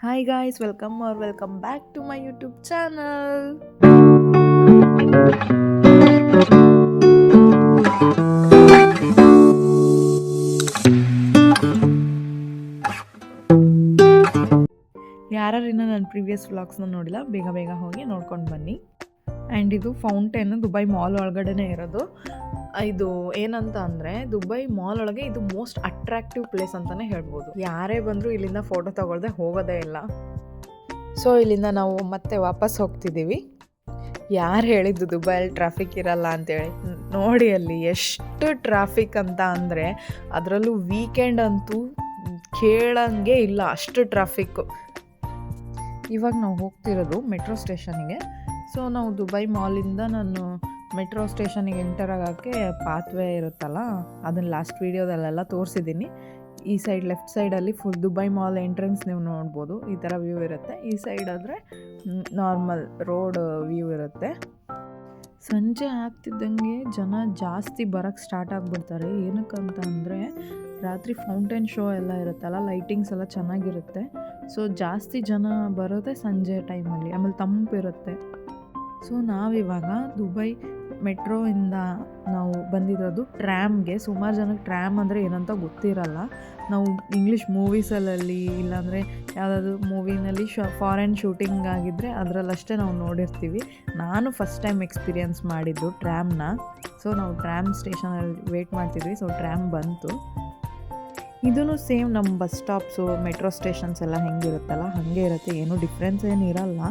Hi guys, welcome back to my YouTube channel. ಯಾರು ಇನ್ನೂ ನನ್ನ ಪ್ರೀವಿಯಸ್ ವ್ಲಾಗ್ಸ್ನ ನೋಡಿಲ್ಲ, ಬೇಗ ಹೋಗಿ ನೋಡ್ಕೊಂಡು ಬನ್ನಿ. ಆ್ಯಂಡ್ ಇದು ಫೌಂಟೇನ್ ದುಬೈ ಮಾಲ್ ಒಳಗಡೆನೇ ಇರೋದು. ಇದು ಏನಂತ ಅಂದರೆ ದುಬೈ ಮಾಲ್ ಒಳಗೆ ಇದು ಮೋಸ್ಟ್ ಅಟ್ರಾಕ್ಟಿವ್ ಪ್ಲೇಸ್ ಅಂತಲೇ ಹೇಳ್ಬೋದು. ಯಾರೇ ಬಂದರೂ ಇಲ್ಲಿಂದ ಫೋಟೋ ತಗೊಳ್ದೆ ಹೋಗೋದೇ ಇಲ್ಲ. ಸೊ ಇಲ್ಲಿಂದ ನಾವು ಮತ್ತೆ ವಾಪಸ್ ಹೋಗ್ತಿದ್ದೀವಿ. ಯಾರು ಹೇಳಿದ್ದು ದುಬೈಯಲ್ಲಿ ಟ್ರಾಫಿಕ್ ಇರಲ್ಲ ಅಂತೇಳಿ? ನೋಡಿ ಅಲ್ಲಿ ಎಷ್ಟು ಟ್ರಾಫಿಕ್ ಅಂತ ಅಂದರೆ, ಅದರಲ್ಲೂ ವೀಕೆಂಡ್ ಅಂತೂ ಕೇಳಂಗೆ ಇಲ್ಲ, ಅಷ್ಟು ಟ್ರಾಫಿಕ್ಕು. ಇವಾಗ ನಾವು ಹೋಗ್ತಿರೋದು ಮೆಟ್ರೋ ಸ್ಟೇಷನಿಗೆ. ಸೊ ನಾವು ದುಬೈ ಮಾಲಿಂದ ನಾನು ಮೆಟ್ರೋ ಸ್ಟೇಷನಿಗೆ ಎಂಟರ್ ಆಗೋಕ್ಕೆ ಪಾತ್ವೇ ಇರುತ್ತಲ್ಲ, ಅದನ್ನು ಲಾಸ್ಟ್ ವೀಡಿಯೋದಲ್ಲೆಲ್ಲ ತೋರಿಸಿದ್ದೀನಿ. ಈ ಸೈಡ್ ಲೆಫ್ಟ್ ಸೈಡಲ್ಲಿ ಫುಲ್ ದುಬೈ ಮಾಲ್ ಎಂಟ್ರೆನ್ಸ್ ನೀವು ನೋಡ್ಬೋದು, ಈ ಥರ ವ್ಯೂ ಇರುತ್ತೆ. ಈ ಸೈಡ್ ಆದರೆ ನಾರ್ಮಲ್ ರೋಡ್ ವ್ಯೂ ಇರುತ್ತೆ. ಸಂಜೆ ಆಗ್ತಿದ್ದಂಗೆ ಜನ ಜಾಸ್ತಿ ಬರೋಕ್ಕೆ ಸ್ಟಾರ್ಟ್ ಆಗಿಬಿಡ್ತಾರೆ. ಏನಕ್ಕಂತ ಅಂದರೆ ರಾತ್ರಿ ಫೌಂಟೇನ್ ಶೋ ಎಲ್ಲ ಇರುತ್ತಲ್ಲ, ಲೈಟಿಂಗ್ಸ್ ಎಲ್ಲ ಚೆನ್ನಾಗಿರುತ್ತೆ. ಸೊ ಜಾಸ್ತಿ ಜನ ಬರೋದೇ ಸಂಜೆ ಟೈಮಲ್ಲಿ, ಆಮೇಲೆ ತಂಪಿರುತ್ತೆ. ಸೊ ನಾವಿವಾಗ ದುಬೈ ಮೆಟ್ರೋಯಿಂದ ನಾವು ಬಂದಿರೋದು ಟ್ರ್ಯಾಮ್ಗೆ. ಸುಮಾರು ಜನಕ್ಕೆ ಟ್ರ್ಯಾಮ್ ಅಂದರೆ ಏನಂತ ಗೊತ್ತಿರಲ್ಲ. ನಾವು ಇಂಗ್ಲೀಷ್ ಮೂವೀಸಲ್ಲಿ ಇಲ್ಲಾಂದರೆ ಯಾವುದಾದ್ರು ಮೂವಿನಲ್ಲಿ ಫಾರಿನ್ ಶೂಟಿಂಗ್ ಆಗಿದ್ದರೆ ಅದರಲ್ಲಷ್ಟೇ ನಾವು ನೋಡಿರ್ತೀವಿ. ನಾನು ಫಸ್ಟ್ ಟೈಮ್ ಎಕ್ಸ್ಪೀರಿಯನ್ಸ್ ಮಾಡಿದ್ದು ಟ್ರ್ಯಾಮ್ನ. ಸೊ ನಾವು ಟ್ರ್ಯಾಮ್ ಸ್ಟೇಷನಲ್ಲಿ ವೆಯ್ಟ್ ಮಾಡ್ತಿದ್ವಿ. ಸೊ ಟ್ರ್ಯಾಮ್ ಬಂತು. ಇದೂ ಸೇಮ್ ನಮ್ಮ ಬಸ್ ಸ್ಟಾಪ್ಸು ಮೆಟ್ರೋ ಸ್ಟೇಷನ್ಸ್ ಎಲ್ಲ ಹೆಂಗಿರುತ್ತಲ್ಲ ಹಾಗೆ ಇರುತ್ತೆ, ಏನೂ ಡಿಫ್ರೆನ್ಸ್ ಏನು ಇರಲ್ಲ.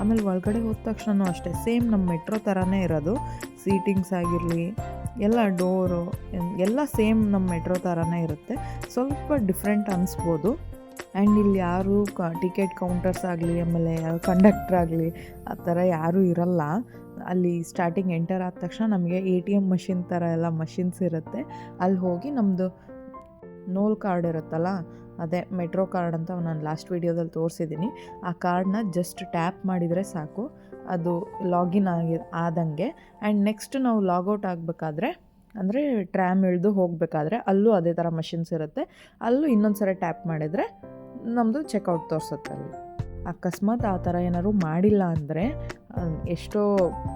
ಆಮೇಲೆ ಒಳಗಡೆ ಹೋದ ತಕ್ಷಣ ಅಷ್ಟೇ ಸೇಮ್ ನಮ್ಮ ಮೆಟ್ರೋ ಥರನೇ ಇರೋದು. ಸೀಟಿಂಗ್ಸ್ ಆಗಿರಲಿ ಎಲ್ಲ ಡೋರು ಎಲ್ಲ ಸೇಮ್ ನಮ್ಮ ಮೆಟ್ರೋ ಥರನೇ ಇರುತ್ತೆ. ಸ್ವಲ್ಪ ಡಿಫ್ರೆಂಟ್ ಅನಿಸ್ಬೋದು. ಆ್ಯಂಡ್ ಇಲ್ಲಿ ಯಾರು ಟಿಕೆಟ್ ಕೌಂಟರ್ಸ್ ಆಗಲಿ, ಆಮೇಲೆ ಕಂಡಕ್ಟ್ರ್ ಆಗಲಿ ಆ ಥರ ಯಾರೂ ಇರಲ್ಲ. ಅಲ್ಲಿ ಸ್ಟಾರ್ಟಿಂಗ್ ಎಂಟರ್ ಆದ ತಕ್ಷಣ ನಮಗೆ ATM ಮಷಿನ್ ಥರ ಎಲ್ಲ ಮಷಿನ್ಸ್ ಇರುತ್ತೆ. ಅಲ್ಲಿ ಹೋಗಿ ನಮ್ಮದು ನೋಲ್ ಕಾರ್ಡ್ ಇರುತ್ತಲ್ಲ, ಅದೇ ಮೆಟ್ರೋ ಕಾರ್ಡ್ ಅಂತ ನಾನು ಲಾಸ್ಟ್ ವೀಡಿಯೋದಲ್ಲಿ ತೋರಿಸಿದ್ದೀನಿ. ಆ ಕಾರ್ಡನ್ನ ಜಸ್ಟ್ ಟ್ಯಾಪ್ ಮಾಡಿದರೆ ಸಾಕು, ಅದು ಲಾಗಿನ್ ಆದಂಗೆ. ಆ್ಯಂಡ್ ನೆಕ್ಸ್ಟ್ ನಾವು ಲಾಗೌಟ್ ಆಗಬೇಕಾದ್ರೆ, ಅಂದರೆ ಟ್ರ್ಯಾಮ್ ಇಳಿದು ಹೋಗಬೇಕಾದ್ರೆ ಅಲ್ಲೂ ಅದೇ ಥರ ಮಷಿನ್ಸ್ ಇರುತ್ತೆ. ಅಲ್ಲೂ ಇನ್ನೊಂದು ಸರಿ ಟ್ಯಾಪ್ ಮಾಡಿದರೆ ನಮ್ಮದು ಚೆಕ್ಔಟ್ ತೋರಿಸುತ್ತೆ. ಅಲ್ಲಿ ಅಕಸ್ಮಾತ್ ಆ ಥರ ಏನಾದ್ರು ಮಾಡಿಲ್ಲ ಅಂದರೆ ಎಷ್ಟೋ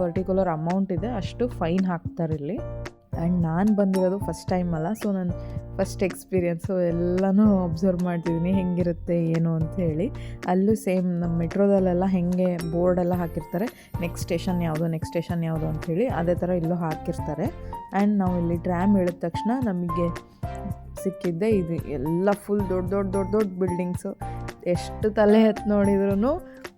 ಪರ್ಟಿಕ್ಯುಲರ್ ಅಮೌಂಟ್ ಇದೆ ಅಷ್ಟು ಫೈನ್ ಹಾಕ್ತಾರೆ ಇಲ್ಲಿ. ಆ್ಯಂಡ್ ನಾನು ಬಂದಿರೋದು ಫಸ್ಟ್ ಟೈಮ್ ಅಲ್ಲ, ಸೊ ನಾನು ಫಸ್ಟ್ ಎಕ್ಸ್ಪೀರಿಯೆನ್ಸು ಎಲ್ಲನೂ ಅಬ್ಸರ್ವ್ ಮಾಡ್ತಿದ್ದೀನಿ ಹೆಂಗಿರುತ್ತೆ ಏನು ಅಂಥೇಳಿ. ಅಲ್ಲೂ ಸೇಮ್ ನಮ್ಮ ಮೆಟ್ರೋದಲ್ಲೆಲ್ಲ ಹೆಂಗೆ ಬೋರ್ಡೆಲ್ಲ ಹಾಕಿರ್ತಾರೆ, ನೆಕ್ಸ್ಟ್ ಸ್ಟೇಷನ್ ಯಾವುದು ಅಂಥೇಳಿ, ಅದೇ ಥರ ಇಲ್ಲೂ ಹಾಕಿರ್ತಾರೆ. ಆ್ಯಂಡ್ ನಾವು ಇಲ್ಲಿ ಟ್ರ್ಯಾಮ್ ಇಳಿದ ತಕ್ಷಣ ನಮಗೆ ಸಿಕ್ಕಿದ್ದೆ ಇದು ಎಲ್ಲ ಫುಲ್ ದೊಡ್ಡ ಬಿಲ್ಡಿಂಗ್ಸು. ಎಷ್ಟು ತಲೆ ಎತ್ತು ನೋಡಿದ್ರೂ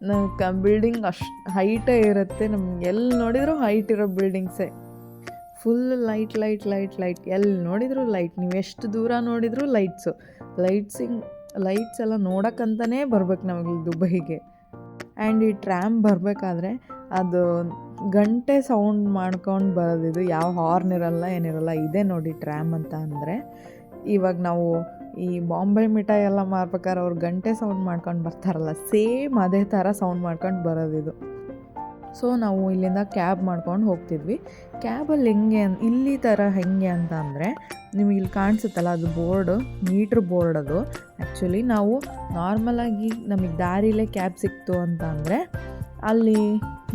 ನಾವು ಬಿಲ್ಡಿಂಗ್ ಅಷ್ಟು ಹೈಟೇ ಇರುತ್ತೆ. ನಮ್ಗೆ ಎಲ್ಲಿ ನೋಡಿದರೂ ಹೈಟ್ ಇರೋ ಬಿಲ್ಡಿಂಗ್ಸೇ. ಫುಲ್ ಲೈಟ್ ಎಲ್ಲಿ ನೋಡಿದರೂ ಲೈಟ್. ನೀವು ಎಷ್ಟು ದೂರ ನೋಡಿದರೂ ಲೈಟ್ಸ್ ಎಲ್ಲ ನೋಡೋಕ್ಕಂತಲೇ ಬರ್ಬೇಕು ನಮಗೆ ದುಬೈಗೆ. ಆ್ಯಂಡ್ ಈ ಟ್ರ್ಯಾಮ್ ಬರಬೇಕಾದ್ರೆ ಅದು ಗಂಟೆ ಸೌಂಡ್ ಮಾಡ್ಕೊಂಡು ಬರೋದಿದು, ಯಾವ ಹಾರ್ನ್ ಇರಲ್ಲ ಏನಿರಲ್ಲ. ಇದೇ ನೋಡಿ ಟ್ರ್ಯಾಮ್ ಅಂತ ಅಂದರೆ. ಇವಾಗ ನಾವು ಈ ಬಾಂಬೆ ಮಿಠಾಯಿ ಎಲ್ಲ ಮಾರ್ಬೇಕಾದ್ರೆ ಅವ್ರು ಗಂಟೆ ಸೌಂಡ್ ಮಾಡ್ಕೊಂಡು ಬರ್ತಾರಲ್ಲ, ಸೇಮ್ ಅದೇ ಥರ ಸೌಂಡ್ ಮಾಡ್ಕೊಂಡು ಬರೋದಿದು. ಸೊ ನಾವು ಇಲ್ಲಿಂದ ಕ್ಯಾಬ್ ಮಾಡ್ಕೊಂಡು ಹೋಗ್ತಿದ್ವಿ. ಕ್ಯಾಬಲ್ಲಿ ಇಲ್ಲಿ ಥರ ಹೆಂಗೆ ಅಂತ ಅಂದರೆ, ನಿಮಗೆ ಇಲ್ಲಿ ಕಾಣಿಸುತ್ತಲ್ಲ ಅದು ಮೀಟ್ರ್ ಬೋರ್ಡ್ ಅದು. ಆ್ಯಕ್ಚುಲಿ ನಾವು ನಾರ್ಮಲಾಗಿ ನಮಗೆ ದಾರಿಲೇ ಕ್ಯಾಬ್ ಸಿಕ್ತು ಅಂತ ಅಂದರೆ ಅಲ್ಲಿ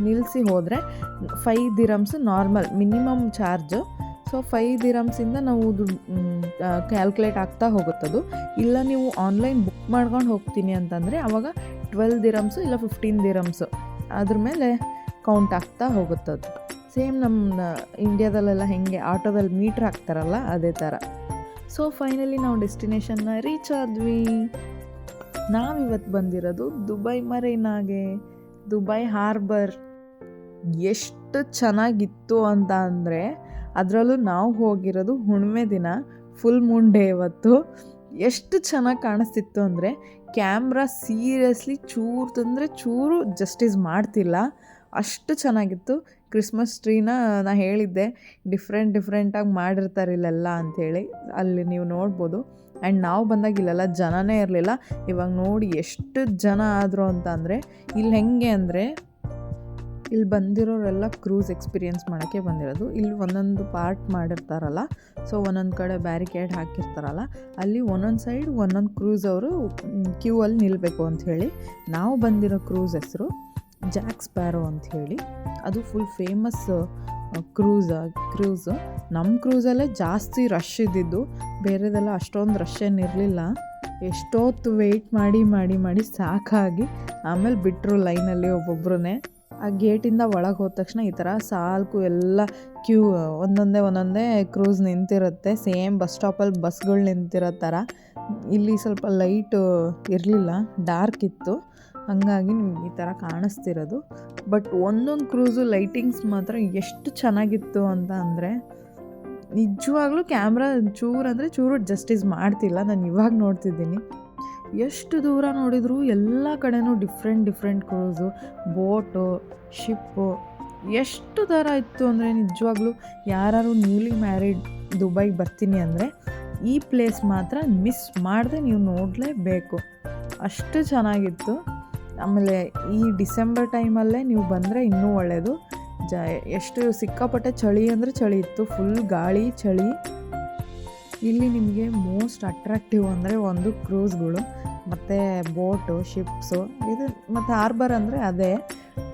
ನಿಲ್ಲಿಸಿ ಹೋದರೆ 5 dirhams normal minimum charge. So 5 ದಿರಮ್ಸಿಂದ ನಾವು ಕ್ಯಾಲ್ಕುಲೇಟ್ ಆಗ್ತಾ ಹೋಗುತ್ತದು. ಇಲ್ಲ ನೀವು ಆನ್ಲೈನ್ ಬುಕ್ ಮಾಡ್ಕೊಂಡು ಹೋಗ್ತೀನಿ ಅಂತಂದರೆ ಆವಾಗ 12 ದಿರಮ್ಸು ಇಲ್ಲ 15 ದಿರಮ್ಸು ಅದ್ರ ಮೇಲೆ ಕೌಂಟ್ ಆಗ್ತಾ ಹೋಗುತ್ತದು. ಸೇಮ್ ನಮ್ಮ ಇಂಡಿಯಾದಲ್ಲೆಲ್ಲ ಹೆಂಗೆ ಆಟೋದಲ್ಲಿ ಮೀಟ್ರ್ ಹಾಕ್ತಾರಲ್ಲ ಅದೇ ಥರ. ಸೊ ಫೈನಲಿ ನಾವು ಡೆಸ್ಟಿನೇಷನ್ನ ರೀಚ್ ಆದ್ವಿ. ನಾವಿವತ್ತು ಬಂದಿರೋದು ದುಬೈ ಮರೀನಾಗೆ, ದುಬೈ ಹಾರ್ಬರ್. ಎಷ್ಟು ಚೆನ್ನಾಗಿತ್ತು ಅಂತ ಅಂದರೆ, ಅದರಲ್ಲೂ ನಾವು ಹೋಗಿರೋದು ಹುಣ್ಣಿಮೆ ದಿನ, ಫುಲ್ ಮೂನ್ ಡೇ ಇವತ್ತು. ಎಷ್ಟು ಚೆನ್ನಾಗಿ ಕಾಣಿಸ್ತಿತ್ತು ಅಂದರೆ ಕ್ಯಾಮ್ರಾ ಸೀರಿಯಸ್ಲಿ ಚೂರು ಜಸ್ಟಿಸ್ ಮಾಡ್ತಿಲ್ಲ, ಅಷ್ಟು ಚೆನ್ನಾಗಿತ್ತು. ಕ್ರಿಸ್ಮಸ್ ಟ್ರೀನ ನಾನು ಹೇಳಿದ್ದೆ ಡಿಫ್ರೆಂಟಾಗಿ ಮಾಡಿರ್ತಾರೆ ಇಲ್ಲೆಲ್ಲ ಅಂಥೇಳಿ, ಅಲ್ಲಿ ನೀವು ನೋಡ್ಬೋದು. ಆ್ಯಂಡ್ ನಾವು ಬಂದಾಗ ಇಲ್ಲೆಲ್ಲ ಜನನೇ ಇರಲಿಲ್ಲ. ಇವಾಗ ನೋಡಿ ಎಷ್ಟು ಜನ ಆದರು ಅಂತ ಅಂದರೆ, ಇಲ್ಲಿ ಹೆಂಗೆ ಅಂದರೆ ಇಲ್ಲಿ ಬಂದಿರೋರೆಲ್ಲ ಕ್ರೂಸ್ ಎಕ್ಸ್ಪೀರಿಯೆನ್ಸ್ ಮಾಡೋಕ್ಕೆ ಬಂದಿರೋದು. ಇಲ್ಲಿ ಒಂದೊಂದು ಪಾರ್ಟ್ ಮಾಡಿರ್ತಾರಲ್ಲ, ಸೊ ಒಂದೊಂದು ಕಡೆ ಬ್ಯಾರಿಕೇಡ್ ಹಾಕಿರ್ತಾರಲ್ಲ, ಅಲ್ಲಿ ಒಂದೊಂದು ಸೈಡ್ ಒಂದೊಂದು ಕ್ರೂಸ್ ಅವರು ಕ್ಯೂ ಅಲ್ಲಿ ನಿಲ್ಲಬೇಕು ಅಂಥೇಳಿ. ನಾವು ಬಂದಿರೋ ಕ್ರೂಸ್ ಹೆಸರು ಜಾಕ್ ಸ್ಪ್ಯಾರೋ ಅಂಥೇಳಿ. ಅದು ಫುಲ್ ಫೇಮಸ್ ಕ್ರೂಸು. ನಮ್ಮ ಕ್ರೂಸಲ್ಲೇ ಜಾಸ್ತಿ ರಶ್ ಇದ್ದಿದ್ದು, ಬೇರೆದೆಲ್ಲ ಅಷ್ಟೊಂದು ರಶ್ ಏನಿರಲಿಲ್ಲ. ಎಷ್ಟೊತ್ತು ವೆಯ್ಟ್ ಮಾಡಿ ಸಾಕಾಗಿ ಆಮೇಲೆ ಬಿಟ್ಟರು ಲೈನಲ್ಲಿ ಒಬ್ಬೊಬ್ಬರನ್ನೇ. ಆ ಗೇಟಿಂದ ಒಳಗೆ ಹೋದ ತಕ್ಷಣ ಈ ಥರ ಸಾಲ್ಕು ಎಲ್ಲ ಕ್ಯೂ ಒಂದೊಂದೇ ಕ್ರೂಸ್ ನಿಂತಿರುತ್ತೆ. ಸೇಮ್ ಬಸ್ ಸ್ಟಾಪಲ್ಲಿ ಬಸ್ಗಳು ನಿಂತಿರೋ ಥರ. ಇಲ್ಲಿ ಸ್ವಲ್ಪ ಲೈಟು ಇರಲಿಲ್ಲ, ಡಾರ್ಕ್ ಇತ್ತು, ಹಾಗಾಗಿ ನಿಮ್ಗೆ ಈ ಥರ ಕಾಣಿಸ್ತಿರೋದು. ಬಟ್ ಒಂದೊಂದು ಕ್ರೂಸು ಲೈಟಿಂಗ್ಸ್ ಮಾತ್ರ ಎಷ್ಟು ಚೆನ್ನಾಗಿತ್ತು ಅಂತ ಅಂದರೆ ನಿಜವಾಗ್ಲೂ ಕ್ಯಾಮ್ರಾ ಚೂರು ಜಸ್ಟಿಸ್ ಮಾಡ್ತಿಲ್ಲ. ನಾನು ಇವಾಗ ನೋಡ್ತಿದ್ದೀನಿ, ಎಷ್ಟು ದೂರ ನೋಡಿದ್ರು ಎಲ್ಲ ಕಡೆನೂ ಡಿಫ್ರೆಂಟ್ ಕ್ರೂಸು, ಬೋಟು, ಶಿಪ್ಪು, ಎಷ್ಟು ಥರ ಇತ್ತು ಅಂದರೆ ನಿಜವಾಗ್ಲೂ ಯಾರು ನ್ಯೂಲಿ ಮ್ಯಾರಿಡ್ ದುಬೈಗೆ ಬರ್ತೀನಿ ಅಂದರೆ ಈ ಪ್ಲೇಸ್ ಮಾತ್ರ ಮಿಸ್ ಮಾಡದೆ ನೀವು ನೋಡಲೇಬೇಕು. ಅಷ್ಟು ಚೆನ್ನಾಗಿತ್ತು. ಆಮೇಲೆ ಈ ಡಿಸೆಂಬರ್ ಟೈಮಲ್ಲೇ ನೀವು ಬಂದರೆ ಇನ್ನೂ ಒಳ್ಳೆಯದು. ಎಷ್ಟು ಸಿಕ್ಕಾಪಟ್ಟೆ ಚಳಿ ಅಂದರೆ ಚಳಿ ಇತ್ತು, ಫುಲ್ ಗಾಳಿ ಚಳಿ. ಇಲ್ಲಿ ನಿಮಗೆ ಮೋಸ್ಟ್ ಅಟ್ರಾಕ್ಟಿವ್ ಅಂದರೆ ಒಂದು ಕ್ರೂಸ್ಗಳು ಮತ್ತು ಬೋಟು, ಶಿಪ್ಸು, ಇದು ಮತ್ತು ಹಾರ್ಬರ್ ಅಂದರೆ ಅದೇ.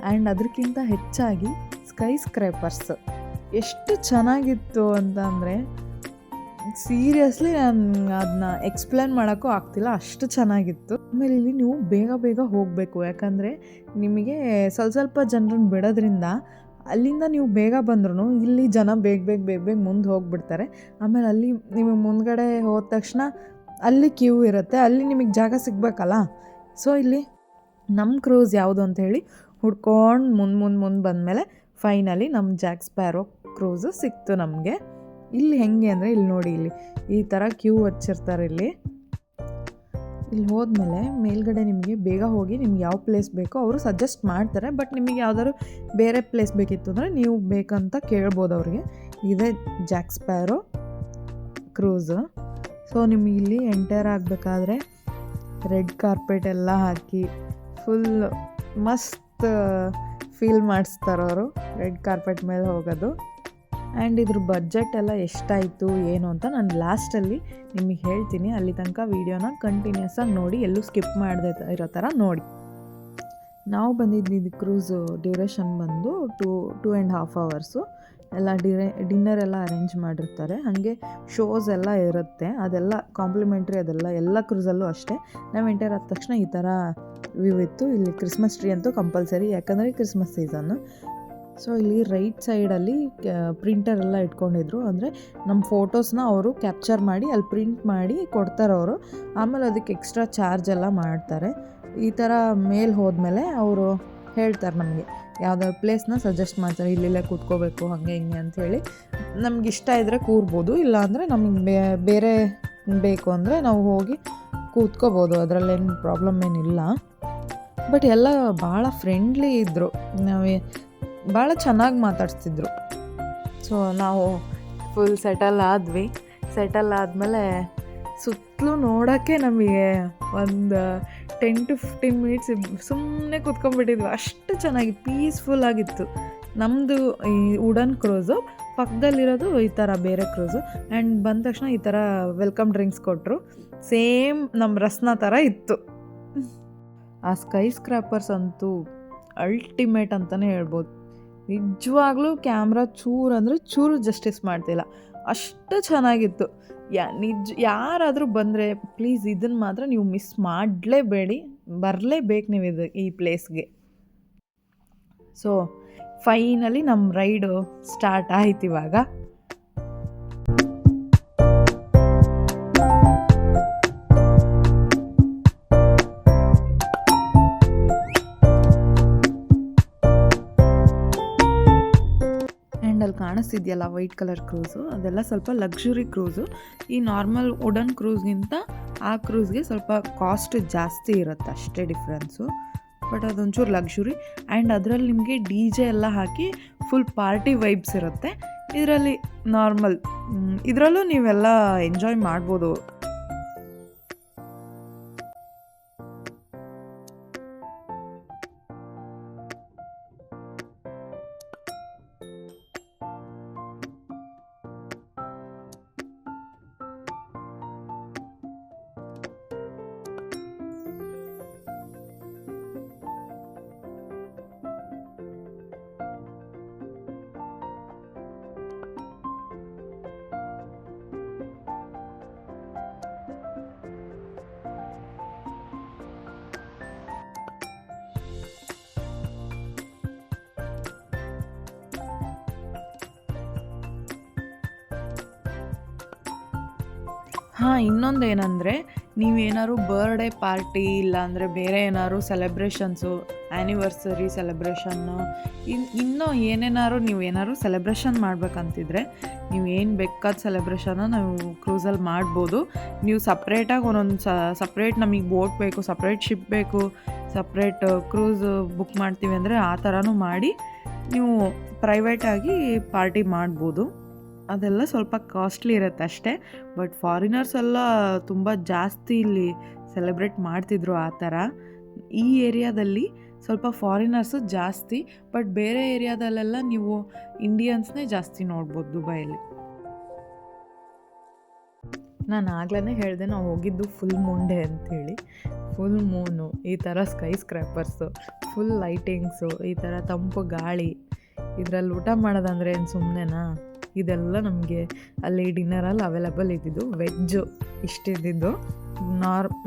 ಆ್ಯಂಡ್ ಅದಕ್ಕಿಂತ ಹೆಚ್ಚಾಗಿ ಸ್ಕೈ ಸ್ಕ್ರೇಪರ್ಸ್ ಎಷ್ಟು ಚೆನ್ನಾಗಿತ್ತು ಅಂತ ಅಂದರೆ ಸೀರಿಯಸ್ಲಿ ನಾನು ಅದನ್ನ ಎಕ್ಸ್ಪ್ಲೇನ್ ಮಾಡೋಕ್ಕೂ ಆಗ್ತಿಲ್ಲ, ಅಷ್ಟು ಚೆನ್ನಾಗಿತ್ತು. ಆಮೇಲೆ ಇಲ್ಲಿ ನೀವು ಬೇಗ ಹೋಗಬೇಕು, ಯಾಕಂದರೆ ನಿಮಗೆ ಸ್ವಲ್ಪ ಜನರನ್ನು ಬಿಡೋದ್ರಿಂದ ಅಲ್ಲಿಂದ ನೀವು ಬೇಗ ಬಂದ್ರೂ ಇಲ್ಲಿ ಜನ ಬೇಗ ಮುಂದೆ ಹೋಗಿಬಿಡ್ತಾರೆ. ಆಮೇಲೆ ಅಲ್ಲಿ ನಿಮಗೆ ಮುಂದ್ಗಡೆ ಹೋದ ತಕ್ಷಣ ಅಲ್ಲಿ ಕ್ಯೂ ಇರುತ್ತೆ, ಅಲ್ಲಿ ನಿಮಗೆ ಜಾಗ ಸಿಗಬೇಕಲ್ಲ. ಸೊ ಇಲ್ಲಿ ನಮ್ಮ ಕ್ರೂಸ್ ಯಾವುದು ಅಂತ ಹೇಳಿ ಹುಡ್ಕೊಂಡು ಮುಂದೆ ಬಂದಮೇಲೆ ಫೈನಲಿ ನಮ್ಮ ಜಾಕ್ ಸ್ಪ್ಯಾರೋ ಕ್ರೂಸು ಸಿಕ್ತು ನಮಗೆ. ಇಲ್ಲಿ ಹೆಂಗೆ ಅಂದರೆ ಇಲ್ಲಿ ನೋಡಿ, ಇಲ್ಲಿ ಈ ಥರ ಕ್ಯೂ ಹಚ್ಚಿರ್ತಾರೆ. ಇಲ್ಲಿ ಹೋದ್ಮೇಲೆ ಮೇಲ್ಗಡೆ ನಿಮಗೆ ಬೇಗ ಹೋಗಿ ನಿಮ್ಗೆ ಯಾವ ಪ್ಲೇಸ್ ಬೇಕೋ ಅವರು ಸಜೆಸ್ಟ್ ಮಾಡ್ತಾರೆ. ಬಟ್ ನಿಮಗೆ ಯಾವ್ದಾದ್ರು ಬೇರೆ ಪ್ಲೇಸ್ ಬೇಕಿತ್ತು ಅಂದರೆ ನೀವು ಬೇಕಂತ ಕೇಳ್ಬೋದು ಅವ್ರಿಗೆ. ಇದೇ ಜಾಕ್ ಸ್ಪ್ಯಾರೋ ಕ್ರೂಸು. ಸೊ ನಿಮಗೆ ಇಲ್ಲಿ ಎಂಟರ್ ಆಗಬೇಕಾದ್ರೆ ರೆಡ್ ಕಾರ್ಪೆಟ್ ಎಲ್ಲ ಹಾಕಿ ಫುಲ್ ಮಸ್ತ್ ಫೀಲ್ ಮಾಡಿಸ್ತಾರವರು ರೆಡ್ ಕಾರ್ಪೆಟ್ ಮೇಲೆ ಹೋಗೋದು. ಆ್ಯಂಡ್ ಇದ್ರ ಬಡ್ಜೆಟ್ ಎಲ್ಲ ಎಷ್ಟಾಯಿತು ಏನು ಅಂತ ನಾನು ಲಾಸ್ಟಲ್ಲಿ ನಿಮಗೆ ಹೇಳ್ತೀನಿ. ಅಲ್ಲಿ ತನಕ ವೀಡಿಯೋನ ಕಂಟಿನ್ಯೂಸ್ ಆಗಿ ನೋಡಿ, ಎಲ್ಲೂ ಸ್ಕಿಪ್ ಮಾಡದೆ ಇರೋ ಥರ ನೋಡಿ. ನಾವು ಬಂದಿದ್ದು ಕ್ರೂಸು ಡ್ಯೂರೇಷನ್ ಬಂದು 2.5 hours. ಎಲ್ಲ ಡಿನ್ನರ್ ಎಲ್ಲ ಅರೇಂಜ್ ಮಾಡಿರ್ತಾರೆ. ಹಾಗೆ ಶೋಸ್ ಎಲ್ಲ ಇರುತ್ತೆ, ಅದೆಲ್ಲ ಕಾಂಪ್ಲಿಮೆಂಟ್ರಿ. ಅದೆಲ್ಲ ಎಲ್ಲ ಕ್ರೂಸಲ್ಲೂ ಅಷ್ಟೇ. ನಾವು ಎಂಟರ್ ಆದ ತಕ್ಷಣ ಈ ಥರ ವ್ಯೂ ಇತ್ತು. ಇಲ್ಲಿ ಕ್ರಿಸ್ಮಸ್ ಟ್ರೀ ಅಂತೂ ಕಂಪಲ್ಸರಿ, ಯಾಕಂದರೆ ಕ್ರಿಸ್ಮಸ್ ಸೀಸನ್ನು. ಸೊ ಇಲ್ಲಿ ರೈಟ್ ಸೈಡಲ್ಲಿ ಪ್ರಿಂಟರ್ ಎಲ್ಲ ಇಟ್ಕೊಂಡಿದ್ರು. ಅಂದರೆ ನಮ್ಮ ಫೋಟೋಸ್ನ ಅವರು ಕ್ಯಾಪ್ಚರ್ ಮಾಡಿ ಅಲ್ಲಿ ಪ್ರಿಂಟ್ ಮಾಡಿ ಕೊಡ್ತಾರೆ ಅವರು. ಆಮೇಲೆ ಅದಕ್ಕೆ ಎಕ್ಸ್ಟ್ರಾ ಚಾರ್ಜ್ ಎಲ್ಲ ಮಾಡ್ತಾರೆ. ಈ ಥರ ಮೇಲೆ ಹೋದ್ಮೇಲೆ ಅವರು ಹೇಳ್ತಾರೆ ನಮಗೆ ಯಾವುದಾದ್ರು ಪ್ಲೇಸ್ನ ಸಜೆಸ್ಟ್ ಮಾಡ್ತಾರೆ, ಇಲ್ಲೆಲ್ಲ ಕೂತ್ಕೋಬೇಕು ಹಾಗೆ ಹಿಂಗೆ ಅಂಥೇಳಿ. ನಮ್ಗೆ ಇಷ್ಟ ಇದ್ದರೆ ಕೂರ್ಬೋದು, ಇಲ್ಲಾಂದರೆ ನಮಗೆ ಬೇರೆ ಬೇಕು ಅಂದರೆ ನಾವು ಹೋಗಿ ಕೂತ್ಕೋಬೋದು, ಅದರಲ್ಲೇನು ಪ್ರಾಬ್ಲಮ್ ಏನಿಲ್ಲ. ಬಟ್ ಎಲ್ಲ ಭಾಳ ಫ್ರೆಂಡ್ಲಿ ಇದ್ದರು, ಭಾಳ ಚೆನ್ನಾಗಿ ಮಾತಾಡ್ಸ್ತಿದ್ರು. ಸೊ ನಾವು ಫುಲ್ ಸೆಟಲ್ ಆದಮೇಲೆ ಸುತ್ತಲೂ ನೋಡೋಕ್ಕೆ ನಮಗೆ ಒಂದು 10 to 15 minutes ಸುಮ್ಮನೆ ಕೂತ್ಕೊಂಡ್ಬಿಟ್ಟಿದ್ವಿ. ಅಷ್ಟು ಚೆನ್ನಾಗಿ ಪೀಸ್ಫುಲ್ ಆಗಿತ್ತು. ನಮ್ಮದು ಈ ವುಡನ್ ಕ್ರೂಸು, ಪಕ್ಕದಲ್ಲಿರೋದು ಈ ಥರ ಬೇರೆ ಕ್ರೂಸು. ಆ್ಯಂಡ್ ಬಂದ ತಕ್ಷಣ ಈ ಥರ ವೆಲ್ಕಮ್ ಡ್ರಿಂಕ್ಸ್ ಕೊಟ್ಟರು. ಸೇಮ್ ನಮ್ಮ ರಸ್ನ ಥರ ಇತ್ತು. ಆ ಸ್ಕೈ ಸ್ಕ್ರಾಪರ್ಸ್ ಅಂತೂ ಅಲ್ಟಿಮೇಟ್ ಅಂತಲೇ ಹೇಳ್ಬೋದು. ನಿಜವಾಗ್ಲೂ ಕ್ಯಾಮ್ರಾ ಚೂರು ಜಸ್ಟಿಸ್ ಮಾಡ್ತಿಲ್ಲ, ಅಷ್ಟು ಚೆನ್ನಾಗಿತ್ತು. ಯಾರಾದರೂ ಬಂದರೆ ಪ್ಲೀಸ್ ಇದನ್ನು ಮಾತ್ರ ನೀವು ಮಿಸ್ ಮಾಡಲೇಬೇಡಿ, ಬರಲೇಬೇಕು ನೀವು ಈ ಪ್ಲೇಸ್ಗೆ. ಸೊ ಫೈನಲಿ ನಮ್ಮ ರೈಡು ಸ್ಟಾರ್ಟ್ ಆಯ್ತು ಇವಾಗ. ಅಲ್ಲಿ ಕಾಣಿಸ್ತಿದೆಯಲ್ಲ ವೈಟ್ ಕಲರ್ ಕ್ರೂಸು, ಅದೆಲ್ಲ ಸ್ವಲ್ಪ ಲಕ್ಸುರಿ ಕ್ರೂಸು. ಈ ನಾರ್ಮಲ್ ವುಡನ್ ಕ್ರೂಸ್ಗಿಂತ ಆ ಕ್ರೂಸ್ಗೆ ಸ್ವಲ್ಪ ಕಾಸ್ಟ್ ಜಾಸ್ತಿ ಇರುತ್ತೆ, ಅಷ್ಟೇ ಡಿಫ್ರೆನ್ಸು. ಬಟ್ ಅದೊಂಚೂರು ಲಕ್ಸುರಿ. ಆ್ಯಂಡ್ ಅದರಲ್ಲಿ ನಿಮಗೆ DJ ಎಲ್ಲ ಹಾಕಿ ಫುಲ್ ಪಾರ್ಟಿ ವೈಬ್ಸ್ ಇರುತ್ತೆ. ಇದರಲ್ಲಿ ನಾರ್ಮಲ್, ಇದರಲ್ಲೂ ನೀವೆಲ್ಲ ಎಂಜಾಯ್ ಮಾಡ್ಬೋದು. ಇನ್ನೊಂದೇನಂದರೆ ನೀವೇನಾದ್ರು ಬರ್ಡೇ ಪಾರ್ಟಿ ಇಲ್ಲಾಂದರೆ ಬೇರೆ ಏನಾದ್ರು ಸೆಲೆಬ್ರೇಷನ್ಸು, ಆ್ಯನಿವರ್ಸರಿ ಸೆಲೆಬ್ರೇಷನ್ನು, ಇನ್ನೂ ನೀವೇನಾದ್ರು ಸೆಲೆಬ್ರೇಷನ್ ಮಾಡ್ಬೇಕಂತಿದ್ರೆ ನೀವು ಏನು ಬೇಕಾದ ಸೆಲೆಬ್ರೇಷನ್ನ ನಾವು ಕ್ರೂಸಲ್ಲಿ ಮಾಡ್ಬೋದು. ನೀವು ಸಪ್ರೇಟಾಗಿ ಒಂದೊಂದು ಸಪ್ರೇಟ್ ನಮಗೆ ಬೋಟ್ ಬೇಕು, ಸಪ್ರೇಟ್ ಶಿಪ್ ಬೇಕು, ಸಪ್ರೇಟ್ ಕ್ರೂಸ್ ಬುಕ್ ಮಾಡ್ತೀವಿ ಅಂದರೆ ಆ ಥರನೂ ಮಾಡಿ ನೀವು ಪ್ರೈವೇಟಾಗಿ ಪಾರ್ಟಿ ಮಾಡ್ಬೋದು. ಅದೆಲ್ಲ ಸ್ವಲ್ಪ ಕಾಸ್ಟ್ಲಿ ಇರುತ್ತೆ ಅಷ್ಟೇ. ಬಟ್ ಫಾರಿನರ್ಸ್ ಎಲ್ಲ ತುಂಬ ಜಾಸ್ತಿ ಇಲ್ಲಿ ಸೆಲೆಬ್ರೇಟ್ ಮಾಡ್ತಿದ್ರು ಆ ಥರ. ಈ ಏರಿಯಾದಲ್ಲಿ ಸ್ವಲ್ಪ ಫಾರಿನರ್ಸು ಜಾಸ್ತಿ, ಬಟ್ ಬೇರೆ ಏರಿಯಾದಲ್ಲೆಲ್ಲ ನೀವು ಇಂಡಿಯನ್ಸ್ನೇ ಜಾಸ್ತಿ ನೋಡ್ಬೋದು ದುಬೈಯಲ್ಲಿ. ನಾನು ಆಗ್ಲೇ ಹೇಳಿದೆ ನಾವು ಹೋಗಿದ್ದು ಫುಲ್ ಮೂನ್ ಡೇ ಅಂಥೇಳಿ. ಫುಲ್ ಮೂನು, ಈ ಥರ ಸ್ಕೈ ಸ್ಕ್ರ್ಯಾಪರ್ಸು, ಫುಲ್ ಲೈಟಿಂಗ್ಸು, ಈ ಥರ ತಂಪು ಗಾಳಿ, ಇದರಲ್ಲಿ ಊಟ ಮಾಡೋದಂದರೆ ಏನು ಸುಮ್ಮನೆನಾ? ಇದೆಲ್ಲ ನಮಗೆ ಅಲ್ಲಿ ಡಿನ್ನರಲ್ಲಿ ಅವೈಲೇಬಲ್ ಇದ್ದಿದ್ದು. ವೆಜ್ಜು ಇಷ್ಟಿದ್ದಿದ್ದು,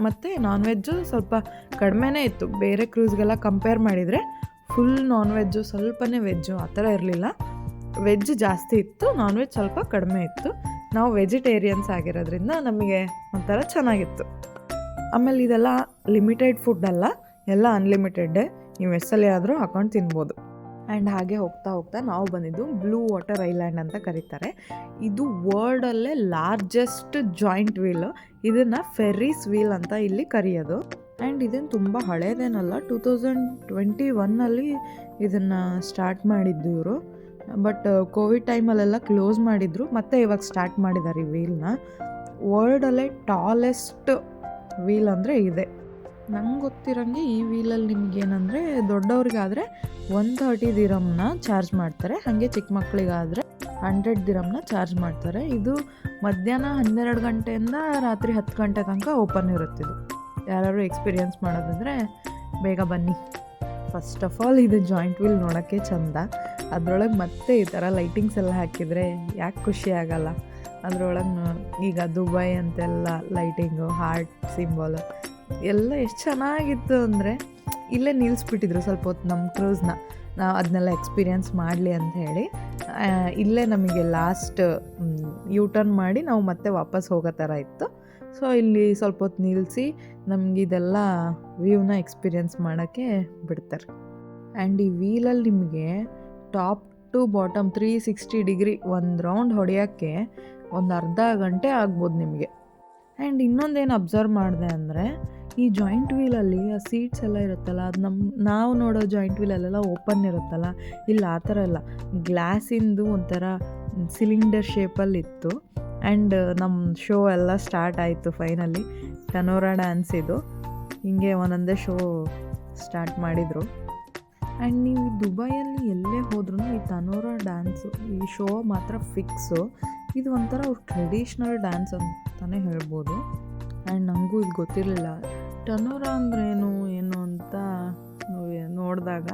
ಮತ್ತು ನಾನ್ ವೆಜ್ಜು ಸ್ವಲ್ಪ ಕಡಿಮೆನೇ ಇತ್ತು. ಬೇರೆ ಕ್ರೂಸ್ಗೆಲ್ಲ ಕಂಪೇರ್ ಮಾಡಿದರೆ ಫುಲ್ ನಾನ್ ವೆಜ್ಜು, ಸ್ವಲ್ಪನೇ ವೆಜ್ಜು ಆ ಥರ ಇರಲಿಲ್ಲ. ವೆಜ್ ಜಾಸ್ತಿ ಇತ್ತು, ನಾನ್ ವೆಜ್ ಸ್ವಲ್ಪ ಕಡಿಮೆ ಇತ್ತು. ನಾವು ವೆಜಿಟೇರಿಯನ್ಸ್ ಆಗಿರೋದ್ರಿಂದ ನಮಗೆ ಒಂಥರ ಚೆನ್ನಾಗಿತ್ತು. ಆಮೇಲೆ ಇದೆಲ್ಲ ಲಿಮಿಟೆಡ್ ಫುಡ್ ಅಲ್ಲ, ಎಲ್ಲ ಅನ್ಲಿಮಿಟೆಡ್ಡೇ. ನೀವು ಎಷ್ಟಲ್ಲಿ ಆದರೂ ಹಾಕೊಂಡು ತಿನ್ಬೋದು. ಆ್ಯಂಡ್ ಹಾಗೆ ಹೋಗ್ತಾ ಹೋಗ್ತಾ ನಾವು ಬಂದಿದ್ದು ಬ್ಲೂ ವಾಟರ್ ಐಲ್ಯಾಂಡ್ ಅಂತ ಕರೀತಾರೆ. ಇದು ವರ್ಲ್ಡಲ್ಲೇ ಲಾರ್ಜೆಸ್ಟ್ ಜಾಯಿಂಟ್ ವೀಲ್. ಇದನ್ನು ಫೆರ್ರೀಸ್ ವೀಲ್ ಅಂತ ಇಲ್ಲಿ ಕರೆಯೋದು. ಆ್ಯಂಡ್ ಇದೇನು ತುಂಬ ಹಳೇದೇನಲ್ಲ, 2021 ಇದನ್ನು ಸ್ಟಾರ್ಟ್ ಮಾಡಿದ್ದು ಇವರು. ಬಟ್ ಕೋವಿಡ್ ಟೈಮಲ್ಲೆಲ್ಲ ಕ್ಲೋಸ್ ಮಾಡಿದರು, ಮತ್ತು ಇವಾಗ ಸ್ಟಾರ್ಟ್ ಮಾಡಿದ್ದಾರೆ ಈ ವೀಲ್ನ. ವರ್ಲ್ಡಲ್ಲೇ ಟಾಲೆಸ್ಟ್ ವೀಲ್ ಅಂದರೆ ಇದೆ. ನಂಗೆ ಗೊತ್ತಿರೋಂಗೆ ಈ ವೀಲಲ್ಲಿ ನಿಮಗೇನಂದರೆ ದೊಡ್ಡವ್ರಿಗಾದರೆ 130 ದಿರಮ್ನ ಚಾರ್ಜ್ ಮಾಡ್ತಾರೆ, ಹಾಗೆ ಚಿಕ್ಕ ಮಕ್ಕಳಿಗಾದರೆ 100 ದಿರಮ್ನ ಚಾರ್ಜ್ ಮಾಡ್ತಾರೆ. ಇದು ಮಧ್ಯಾಹ್ನ 12 ಗಂಟೆಯಿಂದ ರಾತ್ರಿ 10 ಗಂಟೆ ತನಕ ಓಪನ್ ಇರುತ್ತಿದ್ದು. ಯಾರು ಎಕ್ಸ್ಪೀರಿಯೆನ್ಸ್ ಮಾಡೋದಂದರೆ ಬೇಗ ಬನ್ನಿ. ಫಸ್ಟ್ ಆಫ್ ಆಲ್ ಇದು ಜಾಯಿಂಟ್ ವೀಲ್ ನೋಡೋಕ್ಕೆ ಚೆಂದ. ಅದರೊಳಗೆ ಮತ್ತೆ ಈ ಥರ ಲೈಟಿಂಗ್ಸ್ ಎಲ್ಲ ಹಾಕಿದರೆ ಯಾಕೆ ಖುಷಿ ಆಗಲ್ಲ? ಅದರೊಳಗೆ ಈಗ ದುಬೈ ಅಂತೆಲ್ಲ ಲೈಟಿಂಗು, ಹಾರ್ಟ್ ಸಿಂಬಲ್ ಎಲ್ಲ ಎಷ್ಟು ಚೆನ್ನಾಗಿತ್ತು ಅಂದರೆ, ಇಲ್ಲೇ ನಿಲ್ಲಿಸ್ಬಿಟ್ಟಿದ್ರು ಸ್ವಲ್ಪ ಹೊತ್ತು ನಮ್ಮ ಕ್ರೂಸ್ನ. ನಾವು ಅದನ್ನೆಲ್ಲ ಎಕ್ಸ್ಪೀರಿಯೆನ್ಸ್ ಮಾಡಲಿ ಅಂತ ಹೇಳಿ ಇಲ್ಲೇ ನಮಗೆ ಲಾಸ್ಟ್ ಟರ್ನ್ ಮಾಡಿ ನಾವು ಮತ್ತೆ ವಾಪಸ್ ಹೋಗೋ ಥರ ಇತ್ತು. ಸೊ ಇಲ್ಲಿ ಸ್ವಲ್ಪ ಹೊತ್ತು ನಿಲ್ಲಿಸಿ ನಮಗಿದೆಲ್ಲ ವ್ಯೂನ ಎಕ್ಸ್ಪೀರಿಯೆನ್ಸ್ ಮಾಡೋಕ್ಕೆ ಬಿಡ್ತಾರೆ. ಆ್ಯಂಡ್ ಈ ವೀಲಲ್ಲಿ ನಿಮಗೆ ಟಾಪ್ ಟು ಬಾಟಮ್ 360 ಡಿಗ್ರಿ ಒಂದು ರೌಂಡ್ ಹೊಡೆಯೋಕ್ಕೆ ಒಂದು ಅರ್ಧ ಗಂಟೆ ಆಗ್ಬೋದು ನಿಮಗೆ. ಆ್ಯಂಡ್ ಇನ್ನೊಂದೇನು ಅಬ್ಸರ್ವ್ ಮಾಡಿದೆ ಅಂದರೆ, ಈ ಜಾಯಿಂಟ್ ವೀಲಲ್ಲಿ ಆ ಸೀಟ್ಸ್ ಎಲ್ಲ ಇರುತ್ತಲ್ಲ, ಅದು ನಾವು ನೋಡೋ ಜಾಯಿಂಟ್ ವೀಲಲ್ಲೆಲ್ಲ ಓಪನ್ ಇರುತ್ತಲ್ಲ, ಇಲ್ಲ ಆ ಥರ ಎಲ್ಲ ಗ್ಲಾಸಿಂದು ಒಂಥರ ಸಿಲಿಂಡರ್ ಶೇಪಲ್ಲಿತ್ತು. ಆ್ಯಂಡ್ ನಮ್ಮ ಶೋ ಎಲ್ಲ ಸ್ಟಾರ್ಟ್ ಆಯಿತು ಫೈನಲಿ. ಟನೋರಾ ಡ್ಯಾನ್ಸ್ ಇದು, ಹೀಗೆ ಒಂದೊಂದೇ ಶೋ ಸ್ಟಾರ್ಟ್ ಮಾಡಿದರು. ಆ್ಯಂಡ್ ನೀವು ದುಬೈಯಲ್ಲಿ ಎಲ್ಲೇ ಹೋದ್ರೂ ಈ ಟನೋರಾ ಡ್ಯಾನ್ಸು, ಈ ಶೋ ಮಾತ್ರ ಫಿಕ್ಸು. ಇದು ಒಂಥರ ಅವ್ರ ಟ್ರೆಡಿಷ್ನಲ್ ಡ್ಯಾನ್ಸ್ ಅಂತಲೇ ಹೇಳ್ಬೋದು. ಆ್ಯಂಡ್ ನನಗೂ ಇದು ಗೊತ್ತಿರಲಿಲ್ಲ ಟನೋರಾ ಅಂದ್ರೇನು ಏನು ಅಂತ ನೋಡಿದಾಗ.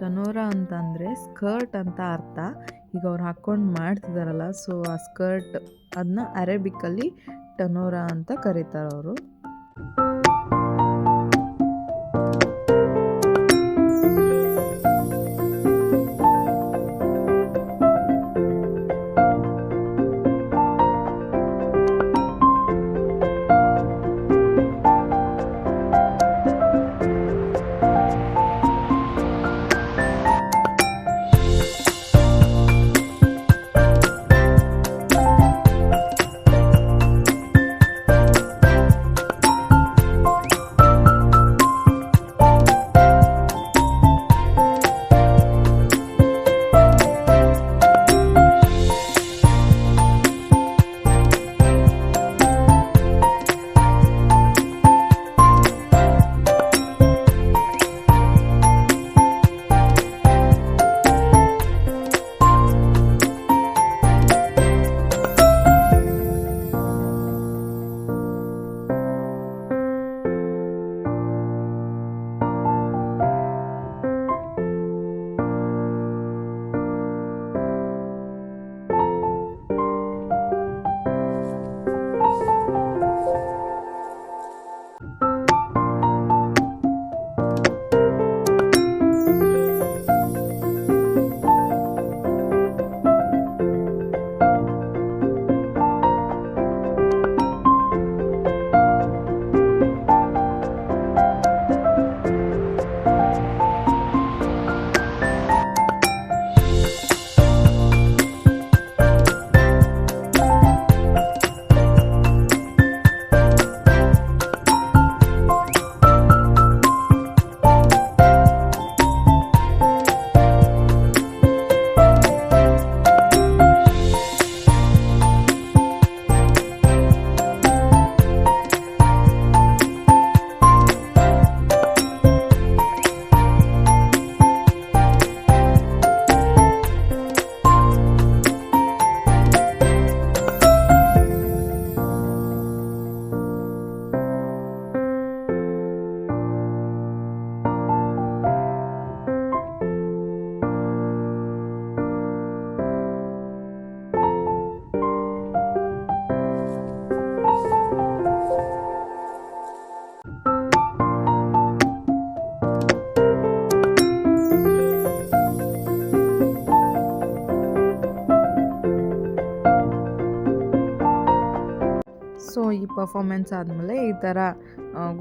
ಟನೋರಾ ಅಂತಂದರೆ ಸ್ಕರ್ಟ್ ಅಂತ ಅರ್ಥ. ಈಗ ಅವ್ರು ಹಾಕ್ಕೊಂಡು ಮಾಡ್ತಿದ್ದಾರಲ್ಲ, ಸೊ ಆ ಸ್ಕರ್ಟ್ ಅದನ್ನ ಅರೇಬಿಕಲ್ಲಿ ಟನೋರಾ ಅಂತ ಕರೀತಾರೆ ಅವರು. ಪರ್ಫಾಮೆನ್ಸ್ ಆದಮೇಲೆ ಈ ಥರ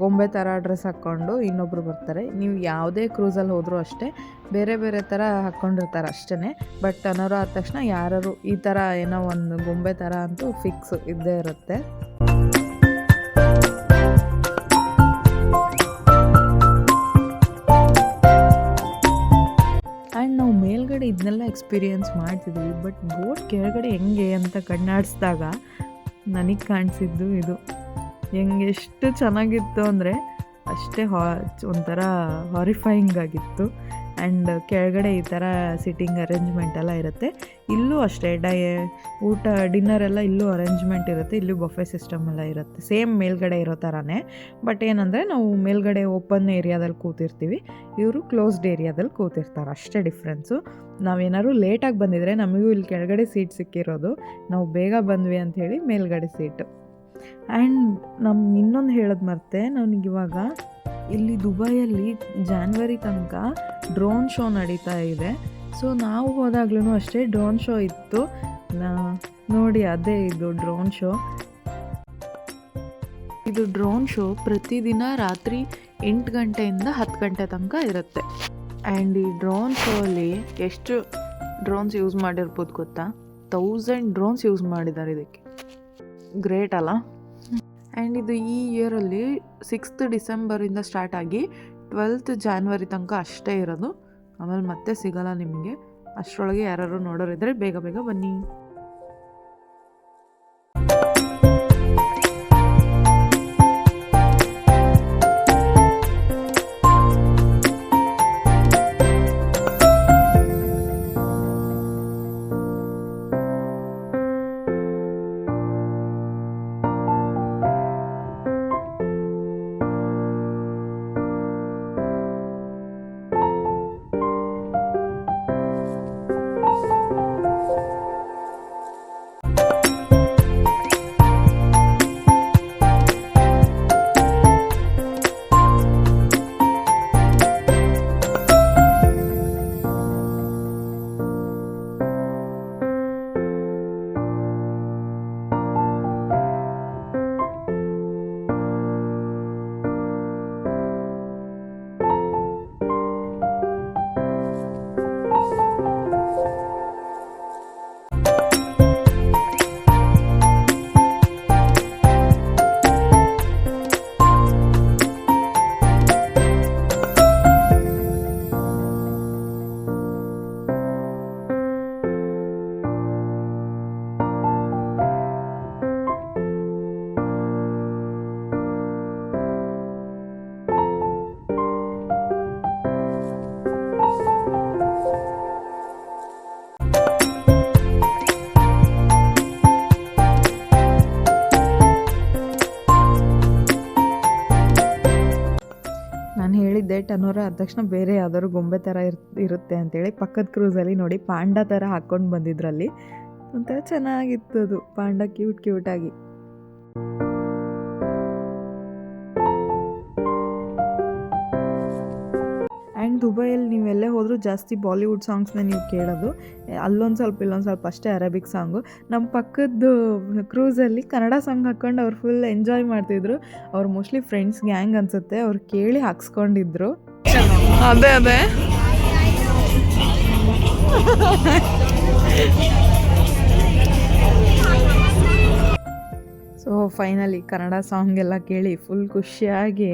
ಗೊಂಬೆ ಥರ ಡ್ರೆಸ್ ಹಾಕ್ಕೊಂಡು ಇನ್ನೊಬ್ಬರು ಬರ್ತಾರೆ. ನೀವು ಯಾವುದೇ ಕ್ರೂಸಲ್ಲಿ ಹೋದರೂ ಅಷ್ಟೇ ಬೇರೆ ಬೇರೆ ಥರ ಹಾಕ್ಕೊಂಡಿರ್ತಾರೆ ಅಷ್ಟೇ. ಬಟ್ ಅನಾರು ಆದ ತಕ್ಷಣ ಯಾರು ಈ ಥರ ಏನೋ ಒಂದು ಗೊಂಬೆ ಥರ ಅಂತೂ ಫಿಕ್ಸ್ ಇದ್ದೇ ಇರುತ್ತೆ. ಆ್ಯಂಡ್ ನಾವು ಮೇಲ್ಗಡೆ ಇದನ್ನೆಲ್ಲ ಎಕ್ಸ್ಪೀರಿಯೆನ್ಸ್ ಮಾಡ್ತಿದ್ವಿ. ಬಟ್ ಬೋಟ್ ಕೆಳಗಡೆ ಹೆಂಗೆ ಅಂತ ಕಣ್ಣಾಡಿಸಿದಾಗ ನನಗೆ ಕಾಣಿಸಿದ್ದು ಇದು. ಹೆಂಗೆ ಎಷ್ಟು ಚೆನ್ನಾಗಿತ್ತು ಅಂದರೆ ಅಷ್ಟೇ ಒಂಥರ ಹಾರಿಫೈಯಿಂಗ್ ಆಗಿತ್ತು. ಆ್ಯಂಡ್ ಕೆಳಗಡೆ ಈ ಥರ ಸಿಟ್ಟಿಂಗ್ ಅರೇಂಜ್ಮೆಂಟ್ ಎಲ್ಲ ಇರುತ್ತೆ. ಇಲ್ಲೂ ಅಷ್ಟೇ ಊಟ ಡಿನ್ನರ್ ಎಲ್ಲ ಇಲ್ಲೂ ಅರೇಂಜ್ಮೆಂಟ್ ಇರುತ್ತೆ. ಇಲ್ಲೂ ಬಫೆ ಸಿಸ್ಟಮ್ ಎಲ್ಲ ಇರುತ್ತೆ, ಸೇಮ್ ಮೇಲ್ಗಡೆ ಇರೋ ಥರನೇ. ಬಟ್ ಏನಂದರೆ ನಾವು ಮೇಲ್ಗಡೆ ಓಪನ್ ಏರಿಯಾದಲ್ಲಿ ಕೂತಿರ್ತೀವಿ, ಇವರು ಕ್ಲೋಸ್ಡ್ ಏರಿಯಾದಲ್ಲಿ ಕೂತಿರ್ತಾರೆ, ಅಷ್ಟೇ ಡಿಫ್ರೆನ್ಸು. ನಾವೇನಾದ್ರು ಲೇಟಾಗಿ ಬಂದಿದ್ರೆ ನಮಗೂ ಇಲ್ಲಿ ಕೆಳಗಡೆ ಸೀಟ್ ಸಿಕ್ಕಿರೋದು, ನಾವು ಬೇಗ ಬಂದ್ವಿ ಅಂಥೇಳಿ ಮೇಲ್ಗಡೆ ಸೀಟು. ಆ್ಯಂಡ್ ಇನ್ನೊಂದು ಹೇಳೋದು ಮರ್ತೆ, ನನಗಿವಾಗ ಇಲ್ಲಿ ದುಬೈಯಲ್ಲಿ ಜಾನ್ವರಿ ತನಕ ಡ್ರೋನ್ ಶೋ ನಡೀತಾ ಇದೆ. ಸೊ ನಾವು ಹೋದಾಗ್ಲೂ ಅಷ್ಟೇ ಡ್ರೋನ್ ಶೋ ಇತ್ತು. ನೋಡಿ ಅದೇ ಇದು ಡ್ರೋನ್ ಶೋ. ಇದು ಡ್ರೋನ್ ಶೋ ಪ್ರತಿದಿನ ರಾತ್ರಿ 8 ಗಂಟೆಯಿಂದ 10 ಗಂಟೆ ತನಕ ಇರುತ್ತೆ. ಆ್ಯಂಡ್ ಈ ಡ್ರೋನ್ ಶೋ ಅಲ್ಲಿ ಎಷ್ಟು ಡ್ರೋನ್ಸ್ ಯೂಸ್ ಮಾಡಿರ್ಬೋದು ಗೊತ್ತಾ? 1000 ಡ್ರೋನ್ಸ್ ಯೂಸ್ ಮಾಡಿದ್ದಾರೆ ಇದಕ್ಕೆ. ಗ್ರೇಟ್ ಅಲ್ಲ? ಆ್ಯಂಡ್ ಇದು ಈ ಇಯರಲ್ಲಿ 6th ಡಿಸೆಂಬರಿಂದ ಸ್ಟಾರ್ಟ್ ಆಗಿ 12th ಜಾನ್ವರಿ ತನಕ ಅಷ್ಟೇ ಇರೋದು. ಆಮೇಲೆ ಮತ್ತೆ ಸಿಗಲ್ಲ ನಿಮಗೆ. ಅಷ್ಟರೊಳಗೆ ಯಾರು ನೋಡೋರಿದ್ರೆ ಬೇಗ ಬೇಗ ಬನ್ನಿ. ಹೇಳಿದ್ದೆ ಟನೋರ ಆದ ತಕ್ಷಣ ಬೇರೆ ಯಾವ್ದಾದ್ರು ಗೊಂಬೆ ಥರ ಇರುತ್ತೆ ಅಂತೇಳಿ. ಪಕ್ಕದ ಕ್ರೂಸಲ್ಲಿ ನೋಡಿ ಪಾಂಡ ಥರ ಹಾಕ್ಕೊಂಡು ಬಂದಿದ್ರಲ್ಲಿ ಒಂಥರ ಚೆನ್ನಾಗಿತ್ತು ಅದು ಪಾಂಡ, ಕ್ಯೂಟಾಗಿ. ಆ್ಯಂಡ್ ದುಬೈಯಲ್ಲಿ ನೀವೆಲ್ಲೇ ಹೋದರೂ ಜಾಸ್ತಿ ಬಾಲಿವುಡ್ ಸಾಂಗ್ಸ್ನ ನೀವು ಕೇಳೋದು. ಅಲ್ಲೊಂದು ಸ್ವಲ್ಪ ಇಲ್ಲೊಂದು ಸ್ವಲ್ಪ ಅಷ್ಟೇ ಅರೇಬಿಕ್ ಸಾಂಗು. ನಮ್ಮ ಪಕ್ಕದ್ದು ಕ್ರೂಸಲ್ಲಿ ಕನ್ನಡ ಸಾಂಗ್ ಹಾಕ್ಕೊಂಡು ಅವ್ರು ಫುಲ್ ಎಂಜಾಯ್ ಮಾಡ್ತಿದ್ರು. ಅವ್ರು ಮೋಸ್ಟ್ಲಿ ಫ್ರೆಂಡ್ಸ್ ಗ್ಯಾಂಗ್ ಅನಿಸುತ್ತೆ, ಅವ್ರು ಕೇಳಿ ಹಾಕ್ಸ್ಕೊಂಡಿದ್ರು. ಅದೇ ಅದೇ ಸೊ ಫೈನಲಿ ಕನ್ನಡ ಸಾಂಗ್ ಎಲ್ಲ ಕೇಳಿ ಫುಲ್ ಖುಷಿಯಾಗಿ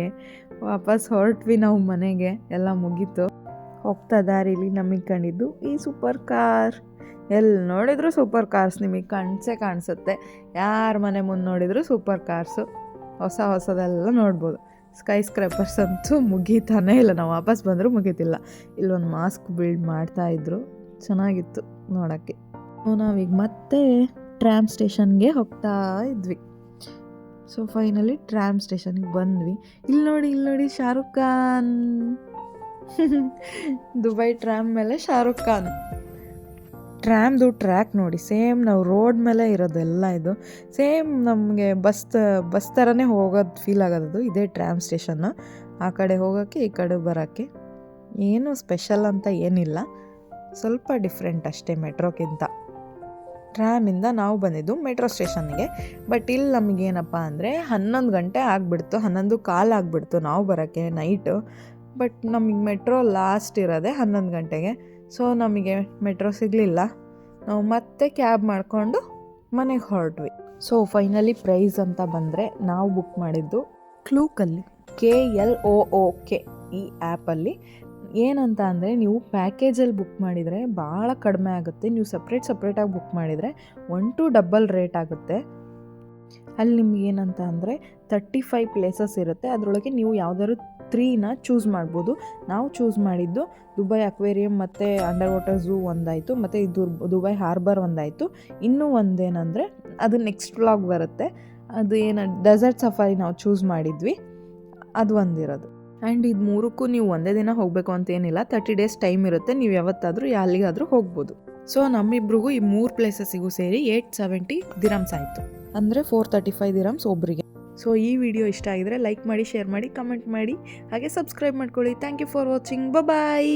ವಾಪಸ್ ಹೊರಟ್ವಿ ನಾವು ಮನೆಗೆ. ಎಲ್ಲ ಮುಗೀತು. ಹೋಗ್ತಾ ದಾರಿಲಿ ನಮಗೆ ಕಂಡಿದ್ದು ಈ ಸೂಪರ್ ಕಾರ್. ಎಲ್ಲಿ ನೋಡಿದ್ರು ಸೂಪರ್ ಕಾರ್ಸ್ ನಿಮಗೆ ಕಾಣಿಸುತ್ತೆ. ಯಾರ ಮನೆ ಮುಂದೆ ನೋಡಿದ್ರು ಸೂಪರ್ ಕಾರ್ಸು, ಹೊಸದೆಲ್ಲ ನೋಡ್ಬೋದು. ಸ್ಕೈ ಸ್ಕ್ರ್ಯಾಪರ್ಸ್ ಅಂತೂ ಮುಗೀತಾನೇ ಇಲ್ಲ, ನಾವು ವಾಪಸ್ ಬಂದರೂ ಮುಗೀತಿಲ್ಲ. ಇಲ್ಲೊಂದು ಮಾಸ್ಕ್ ಬಿಲ್ಡ್ ಮಾಡ್ತಾಯಿದ್ರು, ಚೆನ್ನಾಗಿತ್ತು ನೋಡೋಕ್ಕೆ. ನಾವೀಗ ಮತ್ತೆ ಟ್ರಾಮ್ ಸ್ಟೇಷನ್ಗೆ ಹೋಗ್ತಾ ಇದ್ವಿ. ಸೊ ಫೈನಲಿ ಟ್ರಾಮ್ ಸ್ಟೇಷನ್ಗೆ ಬಂದ್ವಿ. ಇಲ್ಲಿ ನೋಡಿ ಶಾರುಖ್ ಖಾನ್. ದುಬೈ ಟ್ರಾಮ್ ಮೇಲೆ ಶಾರುಖ್ ಖಾನ್. ಟ್ರಾಮ್ದು ಟ್ರ್ಯಾಕ್ ನೋಡಿ, ಸೇಮ್ ನಾವು ರೋಡ್ ಮೇಲೆ ಇರೋದೆಲ್ಲ ಇದು. ಸೇಮ್ ನಮಗೆ ಬಸ್ ಥರನೇ ಹೋಗೋದು ಫೀಲ್ ಆಗೋದು. ಇದೇ ಟ್ರಾಮ್ ಸ್ಟೇಷನ್ನು. ಆ ಕಡೆ ಹೋಗೋಕ್ಕೆ ಈ ಕಡೆ ಬರೋಕ್ಕೆ ಏನು ಸ್ಪೆಷಲ್ ಅಂತ ಏನಿಲ್ಲ, ಸ್ವಲ್ಪ ಡಿಫ್ರೆಂಟ್ ಅಷ್ಟೇ ಮೆಟ್ರೋಕ್ಕಿಂತ. ಟ್ರಾಮಿಂದ ನಾವು ಬಂದಿದ್ದು ಮೆಟ್ರೋ ಸ್ಟೇಷನ್ನಿಗೆ. ಬಟ್ ಇಲ್ಲಿ ನಮಗೇನಪ್ಪ ಅಂದರೆ 11 ಗಂಟೆ ಆಗಿಬಿಡ್ತು, 11:15 ಆಗಿಬಿಡ್ತು ನಾವು ಬರೋಕ್ಕೆ ನೈಟು. ಬಟ್ ನಮಗೆ ಮೆಟ್ರೋ ಲಾಸ್ಟ್ ಇರೋದೆ 11 ಗಂಟೆಗೆ. ಸೊ ನಮಗೆ ಮೆಟ್ರೋ ಸಿಗಲಿಲ್ಲ. ನಾವು ಮತ್ತೆ ಕ್ಯಾಬ್ ಮಾಡಿಕೊಂಡು ಮನೆಗೆ ಹೊರಟ್ವಿ. ಸೊ ಫೈನಲಿ ಪ್ರೈಸ್ ಅಂತ ಬಂದರೆ ನಾವು ಬುಕ್ ಮಾಡಿದ್ದು ಕ್ಲೂಕಲ್ಲಿ, KLOOK ಈ ಆ್ಯಪಲ್ಲಿ. ಏನಂತ ಅಂದರೆ ನೀವು ಪ್ಯಾಕೇಜಲ್ಲಿ ಬುಕ್ ಮಾಡಿದರೆ ಭಾಳ ಕಡಿಮೆ ಆಗುತ್ತೆ. ನೀವು ಸಪ್ರೇಟಾಗಿ ಬುಕ್ ಮಾಡಿದರೆ 1-2 ರೇಟ್ ಆಗುತ್ತೆ. ಅಲ್ಲಿ ನಿಮ್ಗೆ ಏನಂತ ಅಂದರೆ 35 ಪ್ಲೇಸಸ್ ಇರುತ್ತೆ. ಅದರೊಳಗೆ ನೀವು ಯಾವುದಾದ್ರು 3ನ ಚೂಸ್ ಮಾಡ್ಬೋದು. ನಾವು ಚೂಸ್ ಮಾಡಿದ್ದು ದುಬೈ ಅಕ್ವೇರಿಯಂ ಮತ್ತು ಅಂಡರ್ ವಾಟರ್ ಝೂ ಒಂದಾಯಿತು, ಮತ್ತು ಇದು ದುಬೈ ಹಾರ್ಬರ್ ಒಂದಾಯಿತು. ಇನ್ನೂ ಒಂದೇನೆಂದರೆ ಅದು ನೆಕ್ಸ್ಟ್ ವ್ಲಾಗ್ ಬರುತ್ತೆ. ಅದು ಡೆಸರ್ಟ್ ಸಫಾರಿ ನಾವು ಚೂಸ್ ಮಾಡಿದ್ವಿ, ಅದು ಒಂದಿರೋದು. ಆ್ಯಂಡ್ ಇದು 3ಕ್ಕೂ ನೀವು ಒಂದೇ ದಿನ ಹೋಗಬೇಕು ಅಂತೇನಿಲ್ಲ, 30 ಡೇಸ್ ಟೈಮ್ ಇರುತ್ತೆ. ನೀವು ಯಾವತ್ತಾದರೂ ಎಲ್ಲಿಗಾದರೂ ಹೋಗ್ಬೋದು. ಸೊ ನಮ್ಮಿಬ್ರಿಗೂ ಈ 3 ಪ್ಲೇಸಸ್ಸಿಗೂ ಸೇರಿ 870 ದಿರಮ್ಸ್ ಆಯಿತು, ಅಂದರೆ 435 ದಿರಮ್ಸ್ ಒಬ್ಬರಿಗೆ. ಸೊ ಈ ವಿಡಿಯೋ ಇಷ್ಟ ಆಗಿದರೆ ಲೈಕ್ ಮಾಡಿ, ಶೇರ್ ಮಾಡಿ, ಕಮೆಂಟ್ ಮಾಡಿ, ಹಾಗೆ ಸಬ್ಸ್ಕ್ರೈಬ್ ಮಾಡ್ಕೊಳ್ಳಿ. Thank you for watching. Bye.